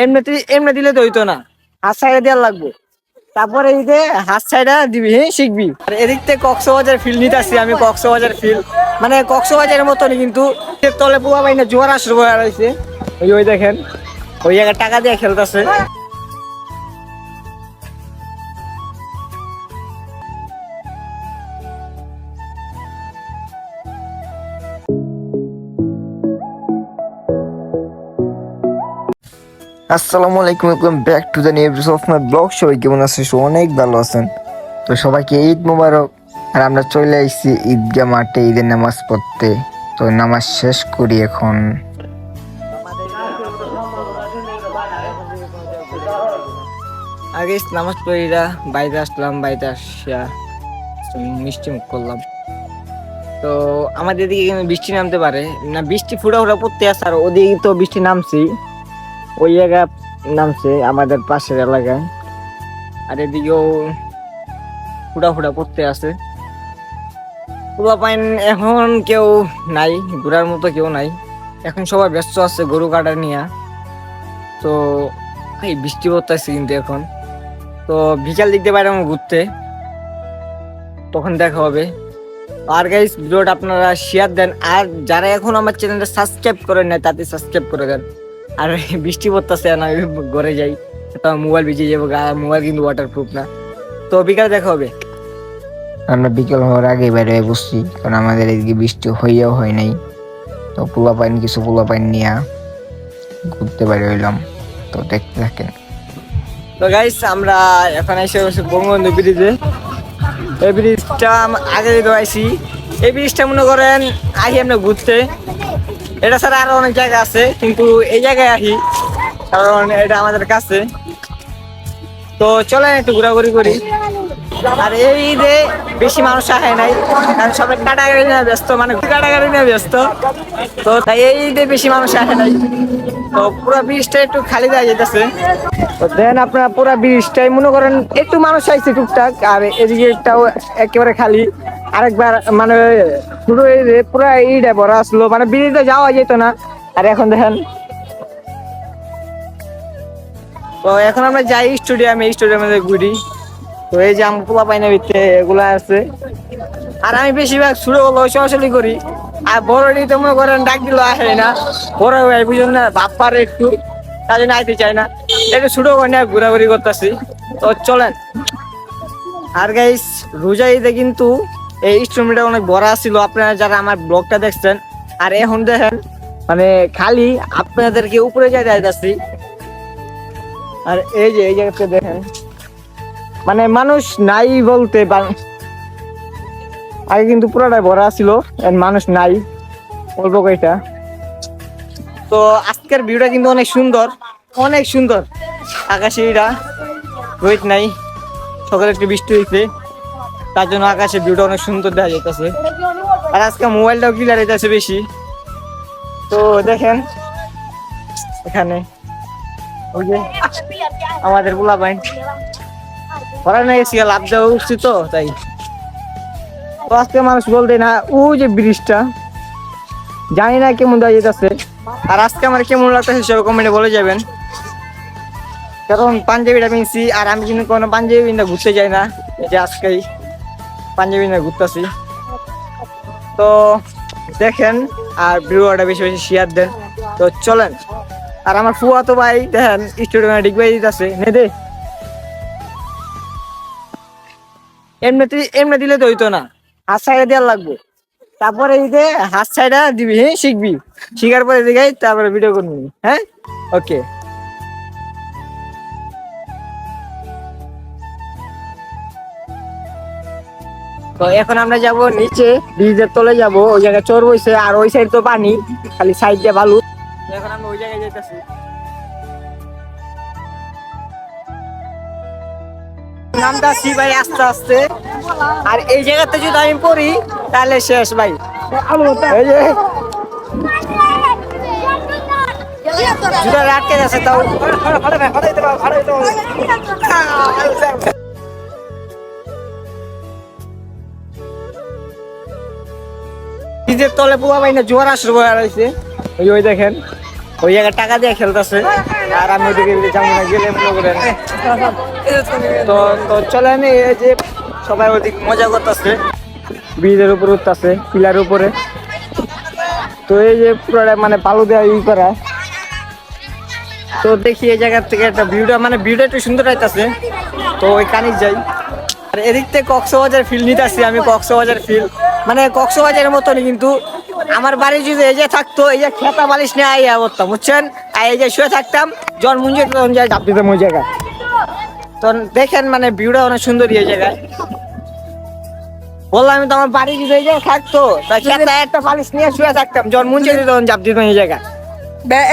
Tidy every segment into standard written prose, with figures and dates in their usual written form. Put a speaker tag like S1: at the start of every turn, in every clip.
S1: এমনি দিলে তো হইতো না, হাত সাইডে দেওয়ার লাগবে। তারপরে এই যে হাত সাইডা দিবি, হ্যাঁ শিখবি। আর এদিক থেকে কক্সবাজার ফিল নিতে আসছি আমি, কক্সবাজার ফিল মানে কক্সবাজারের মতনই, কিন্তু তলে পোয়া পাই না, জোয়ার আসর বয়া রয়েছে। ওই দেখেন, ওই জায়গায় টাকা দিয়ে খেলতেছে।
S2: আসসালামু আলাইকুম, welcome back to the new episode of my blog. সবাই কেমন আছেন? অনেক ভালো আছেন। তো সবাইকে ঈদ মোবারক। আর আমরা চলে আসছি ঈদগাহ মাঠে ঈদের নামাজ পড়তে। তো নামাজ শেষ করি এখন।
S1: আগে নামাজ পড়িরা বাইরে আসলাম, বাইরে আসা মিষ্টি মুখ করলাম। তো আমাদের এদিকে কিন্তু বৃষ্টি নামতে পারে না, বৃষ্টি ফুটা ফুটা পড়তে আসে। আর ওদিকে তো বৃষ্টি নামছি, ওই জায়গা নামছে আমাদের পাশের এলাকায়। আর এদিকেও ফুটা ফুটা পড়তে আছে। পুরো পাইন এখন কেউ নাই, ঘোরার মতো কেউ নাই এখন, সবাই ব্যস্ত আছে গরু কাটা নিয়ে। তো এই বৃষ্টি পড়তেছে কিন্তু এখন। তো বিকাল দিক দিয়ে বাইরে ঘুরতে, তখন দেখা হবে। আর গাইস ভিডিওটা আপনারা শেয়ার দেন, আর যারা এখন আমার চ্যানেলটা সাবস্ক্রাইব করেন না তাতে সাবস্ক্রাইব করে দেন। আর বৃষ্টি পড়তেছে না, আমি ঘরে যাই, তো মোবাইল ভিজে যাবো, মোবাইল কিন্তু ওয়াটারপ্রুফ না। তো বিকাল দেখা হবে।
S2: আমরা বিকেল হওয়ার আগে বাইরে বসছি, কারণ আমাদের এদিকে বৃষ্টি হইয়াও হয় নাই। তো কিছু পোলা পাইন নিয়ে ঘুরতে বাইরে হইলাম। তো দেখতে থাকেন।
S1: তো গাইস আমরা এখন এসে বঙ্গবন্ধু ব্রিজে। এই ব্রিজটা আগে আইসি, এই ব্রিজটা মনে করেন আহি আমরা ঘুরতে। এটা ছাড়া আরো অনেক জায়গা আছে, কিন্তু এই জায়গায় আহি কারণ এটা আমাদের কাছে। তো চলেন একটু ঘোরাঘুরি করি। আর এই ঈদে বেশি মানুষ আসে নাই, কারণ সবাই কাটাগাড়ি নিয়ে ব্যস্ত, মানে কাটাগাড়ি নিয়ে ব্যস্ত। তো তাই এই ঈদে বেশি মানুষ আসে নাই। তো পুরো ব্রিজটা একটু খালি দেওয়া যেতেছে। তো দেন আপনারা পুরো ব্রিজটাই মনে করেন একটু মানুষ আইছে টুকটাক, আর এদিকেটাও একেবারে খালি। আরেকবার মানে পুরো পুরো ঈদে ভরা আসলো, মানে ব্রিজে যাওয়া যেত না। আর এখন দেখেন, তো এখন আমরা যাই স্টেডিয়ামে ঘুরি। তো এই যে আমি পোলা পাইনা ভিতরে এগুলা আছে। আর আমি বেশিরভাগ ছুড়ে বলো সরাসরি করি। আর বড় তো মনে করেন ডাক দিল আসে না, বড় ভাই বুঝুন না, ভাব পারে একটু, তার জন্য আইতে চাই না, একটু ছুটো করে নিয়ে ঘোরাঘুরি করতেছি। তো চলেন। আর গাইস রোজা ঈদে কিন্তু এই স্টেডিয়ামটা অনেক বড় ছিল, আপনারা যারা আমার ব্লগটা দেখছেন। আর এখন দেখেন মানে খালি আপনাদেরকে উপরে যাইতেছি। আর এই যে এই জায়গাতে দেখেন মানে মানুষ নাই বলতে, আগে কিন্তু পুরোটাই ভরা ছিল, মানুষ নাই অল্প কয়টা। তো আজকের ভিউটা কিন্তু অনেক সুন্দর, অনেক সুন্দর। আকাশে এরা রোদ নাই, সকালে একটু বৃষ্টি হয়েছে, তার জন্য আকাশের ভিউটা অনেক সুন্দর দেখা যাইতেছে। আর আজকে মোবাইলটাও ক্লিয়ার হইতেছে বেশি। তো দেখেন এখানে ওই যে আমাদের পোলা বাইন ভরা নিয়ে গেছি, লাভ দেওয়া উঠছি, তো তাই। তো আজকে মানুষ বলতে না, ওই যে ব্রিজটা জানি না কেমন দেওয়া যেতেছে। আর আজকে আমার কেমন লাগতেছে সেটা কমেন্টে বলে যাবেন। কারণ পাঞ্জাবিটা কিনছি, আর আমি কিন্তু কোনো পাঞ্জাবি না ঘুরতে যাই না, এই যে আজকেই পাঞ্জাবি না ঘুরতেছি। তো দেখেন আর ভিডিওটা বেশি বেশি শেয়ার দেন। তো চলেন। আর আমার ফুয়া তো ভাই দেখেন স্টুডিও ডিগবাই দিতেছে, নে দে। এমনি দিলে তো হইতো না, হাত সাইডে দেওয়ার লাগবে। তারপরে এই যে হাত সাইডা দিবি, হ্যাঁ শিখবি, শিখার পরে দেখাই, তারপরে ভিডিও করবি। হ্যাঁ ওকে। তো এখন আমরা যাব নিচে, ব্রিজের তলে যাব, ওই জায়গায় চোর বইছে, আর ওই সাইড তো পানি, খালি সাইড দিয়ে বালু। এখন আমরা ওই জায়গায় যাইতেছি। নামটা সি ভাই আস্তে আস্তে। আর এই জায়গাতে যদি আমি পড়ি তাহলে শেষ ভাই। এই যে জুতা আটকে যাচ্ছে, তাও ব্রিজের তলে পোয়া পাই না, জোয়ার আসর বয়া রয়েছে। ওই দেখেন ওই জায়গায় টাকা দিয়ে খেলতেছে। আর আমি ওদিকে যাবো না, গেলে মনে করেন। তো তো চলেন, এই যে সবাই ওদিক মজা করতেছে, ব্রিজের উপরে উঠতেছে, পিলার উপরে। তো এই যে পুরোটা মানে বালু দেওয়া ই করা। তো দেখি এই জায়গার থেকে একটা ভিউটা, মানে ভিউটা একটু সুন্দর হইতাছে। তো ওই কানিক যাই। আর এদিক থেকে কক্সবাজার ফিল নিতেছি আমি, কক্সবাজার ফিল মানে কক্সবাজারের মতনই, কিন্তু আমার বাড়ি যদি এই যে থাকতো, এই যে খেতা বালিশ নিয়ে আইয়া করতাম, বুঝছেন? আর এই যে শুয়ে থাকতাম, জন মুঞ্জে তখন যাই চাপ দিতাম ওই জায়গায়। তো দেখেন মানে ভিউটা অনেক সুন্দর এই জায়গায়। বললাম আমি তো আমার বাড়ি যদি এই জায়গায় থাকতো, তা খেতা একটা বালিশ নিয়ে শুয়ে থাকতাম, জন মুঞ্জে তখন চাপ দিতাম এই জায়গায়।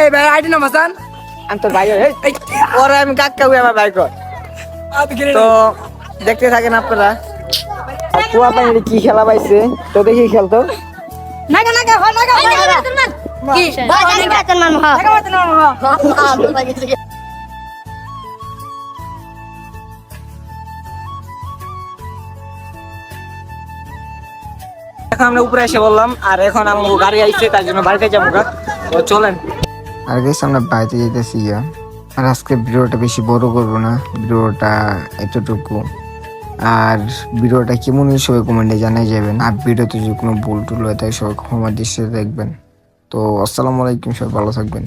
S3: এই ভাই আইডি নাম হাসান।
S1: আমি তো ভাই ওরা আমি কাকা আমার ভাই কর। তো দেখতে থাকেন আপনারা। আর কুয়া পানি কি খেলা পাইছে, তো দেখি খেলতো।
S3: নাগা নাগা হয় নাগা নাগা কি নাগা বাতন মান হ্যাঁ নাগা বাতন মান হ্যাঁ।
S1: এখন আমরা উপরে এসে বললাম, আর এখন আমার গাড়ি আইছে, তার জন্য বাড়িতে যাবো। তো চলেন।
S2: আর গাইস আমরা বাড়িতে যেতেছি গা। আর আজকে ভিডিওটা বেশি বড় করবো না, ভিডিওটা এতটুকু। আর ভিডিওটা কেমন হয়েছে সবাই কমেন্টে জানাই যাবেন। আর ভিডিওতে যদি কোনো ভুল টুল হয় তাই সবাই ক্ষমা দৃষ্টিতে দেখবেন। তো আসসালামু আলাইকুম, সবাই ভালো থাকবেন।